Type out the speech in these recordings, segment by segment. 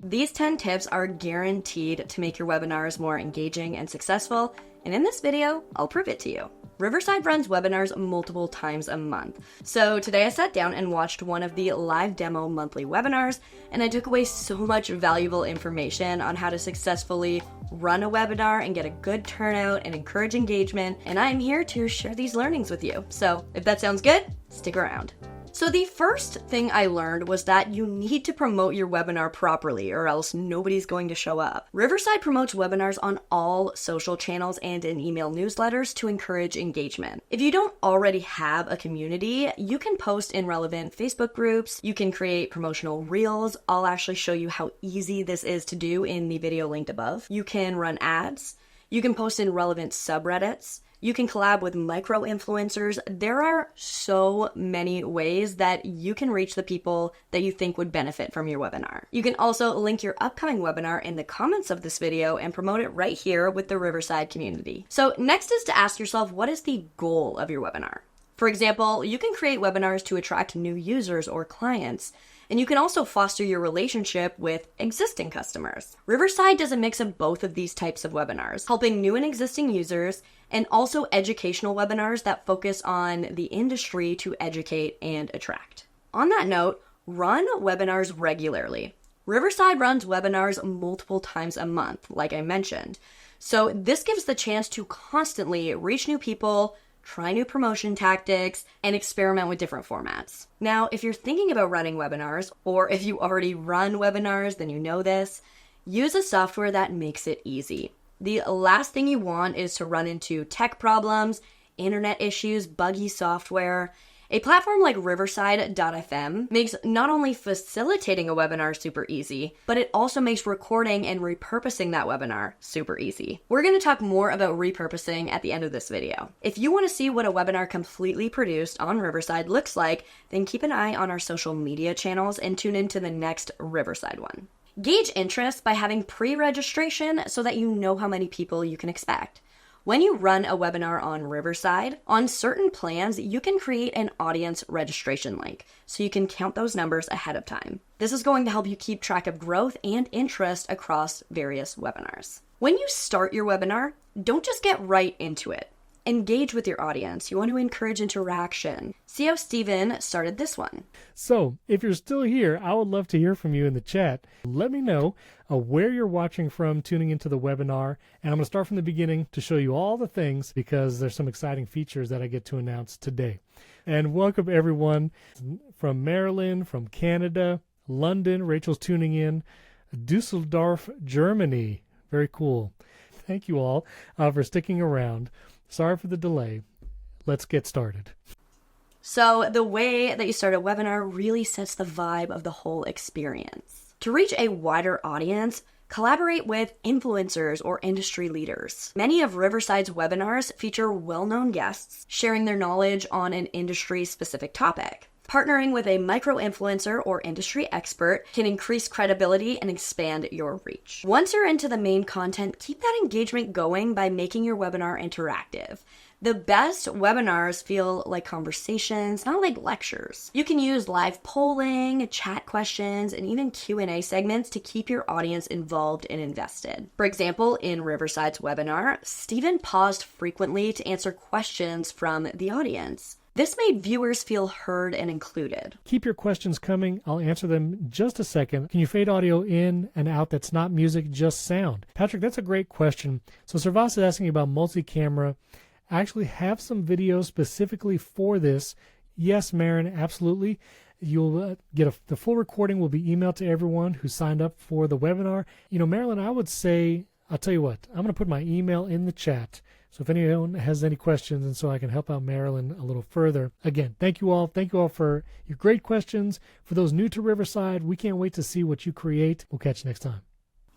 These 10 tips are guaranteed to make your webinars more engaging and successful, and in this video, I'll prove it to you. Riverside runs webinars multiple times a month. So today I sat down and watched one of the live demo monthly webinars, and I took away so much valuable information on how to successfully run a webinar and get a good turnout and encourage engagement, and I am here to share these learnings with you. So if that sounds good, stick around. So the first thing I learned was that you need to promote your webinar properly or else nobody's going to show up. Riverside promotes webinars on all social channels and in email newsletters to encourage engagement. If you don't already have a community, you can post in relevant Facebook groups, you can create promotional reels. I'll actually show you how easy this is to do in the video linked above. You can run ads, you can post in relevant subreddits, you can collab with micro-influencers. There are so many ways that you can reach the people that you think would benefit from your webinar. You can also link your upcoming webinar in the comments of this video and promote it right here with the Riverside community. So next is to ask yourself, what is the goal of your webinar? For example, you can create webinars to attract new users or clients, and you can also foster your relationship with existing customers. Riverside does a mix of both of these types of webinars, helping new and existing users, and also educational webinars that focus on the industry to educate and attract. On that note, run webinars regularly. Riverside runs webinars multiple times a month, like I mentioned. So this gives the chance to constantly reach new people, try new promotion tactics, and experiment with different formats. Now, if you're thinking about running webinars, or if you already run webinars, then you know this, use a software that makes it easy. The last thing you want is to run into tech problems, internet issues, buggy software. A platform like Riverside.fm makes not only facilitating a webinar super easy, but it also makes recording and repurposing that webinar super easy. We're going to talk more about repurposing at the end of this video. If you want to see what a webinar completely produced on Riverside looks like, then keep an eye on our social media channels and tune into the next Riverside one. Gauge interest by having pre-registration so that you know how many people you can expect. When you run a webinar on Riverside, on certain plans, you can create an audience registration link so you can count those numbers ahead of time. This is going to help you keep track of growth and interest across various webinars. When you start your webinar, don't just get right into it. Engage with your audience. You want to encourage interaction. See how Steven started this one. So, if you're still here, I would love to hear from you in the chat. Let me know where you're watching from, tuning into the webinar. And I'm going to start from the beginning to show you all the things because there's some exciting features that I get to announce today. And welcome everyone from Maryland, from Canada, London. Rachel's tuning in. Dusseldorf, Germany. Very cool. Thank you all for sticking around. Sorry for the delay. Let's get started. So the way that you start a webinar really sets the vibe of the whole experience. To reach a wider audience, collaborate with influencers or industry leaders. Many of Riverside's webinars feature well-known guests sharing their knowledge on an industry-specific topic. Partnering with a micro-influencer or industry expert can increase credibility and expand your reach. Once you're into the main content, keep that engagement going by making your webinar interactive. The best webinars feel like conversations, not like lectures. You can use live polling, chat questions, and even Q&A segments to keep your audience involved and invested. For example, in Riverside's webinar, Steven paused frequently to answer questions from the audience. This made viewers feel heard and included. Keep your questions coming. I'll answer them in just a second. Can you fade audio in and out that's not music, just sound? Patrick, that's a great question. So Servas is asking about multi-camera. I actually have some videos specifically for this. Yes, Marin, absolutely. You'll get the full recording will be emailed to everyone who signed up for the webinar. You know, Marilyn, I would say, I'll tell you what, I'm going to put my email in the chat. So if anyone has any questions and so I can help out Marilyn a little further. Again, thank you all. Thank you all for your great questions. For those new to Riverside, we can't wait to see what you create. We'll catch you next time.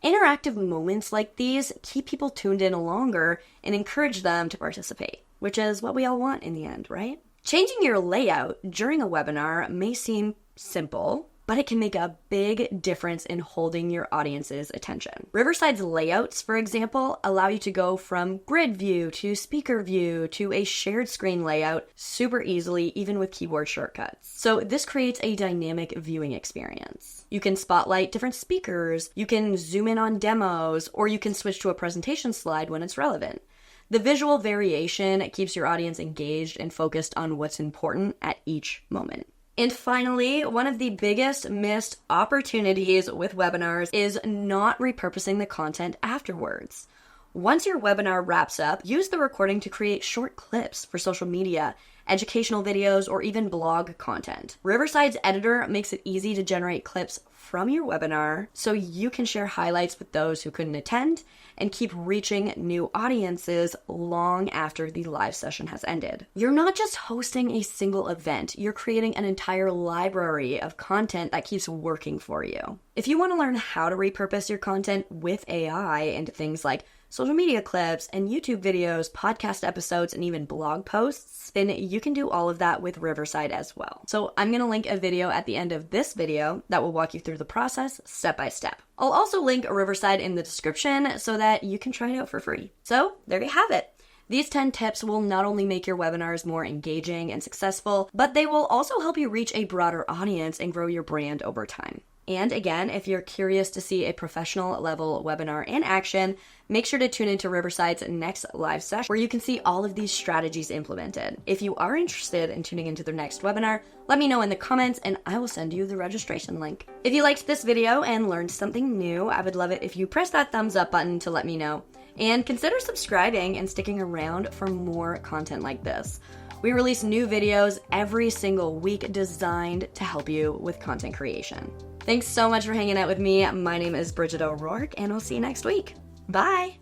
Interactive moments like these keep people tuned in longer and encourage them to participate, which is what we all want in the end, right? Changing your layout during a webinar may seem simple, but it can make a big difference in holding your audience's attention. Riverside's layouts, for example, allow you to go from grid view to speaker view to a shared screen layout super easily, even with keyboard shortcuts. So this creates a dynamic viewing experience. You can spotlight different speakers, you can zoom in on demos, or you can switch to a presentation slide when it's relevant. The visual variation keeps your audience engaged and focused on what's important at each moment. And finally, one of the biggest missed opportunities with webinars is not repurposing the content afterwards. Once your webinar wraps up, use the recording to create short clips for social media, educational videos, or even blog content. Riverside's editor makes it easy to generate clips from your webinar so you can share highlights with those who couldn't attend and keep reaching new audiences long after the live session has ended. You're not just hosting a single event, you're creating an entire library of content that keeps working for you. If you want to learn how to repurpose your content with AI into things like social media clips and YouTube videos, podcast episodes, and even blog posts, then you can do all of that with Riverside as well. So I'm going to link a video at the end of this video that will walk you through the process step by step. I'll also link Riverside in the description so that you can try it out for free. So there you have it. These 10 tips will not only make your webinars more engaging and successful, but they will also help you reach a broader audience and grow your brand over time. And again, if you're curious to see a professional level webinar in action, make sure to tune into Riverside's next live session where you can see all of these strategies implemented. If you are interested in tuning into their next webinar, let me know in the comments and I will send you the registration link. If you liked this video and learned something new, I would love it if you press that thumbs up button to let me know. And consider subscribing and sticking around for more content like this. We release new videos every single week designed to help you with content creation. Thanks so much for hanging out with me. My name is Bridget O'Rourke, and we'll see you next week. Bye!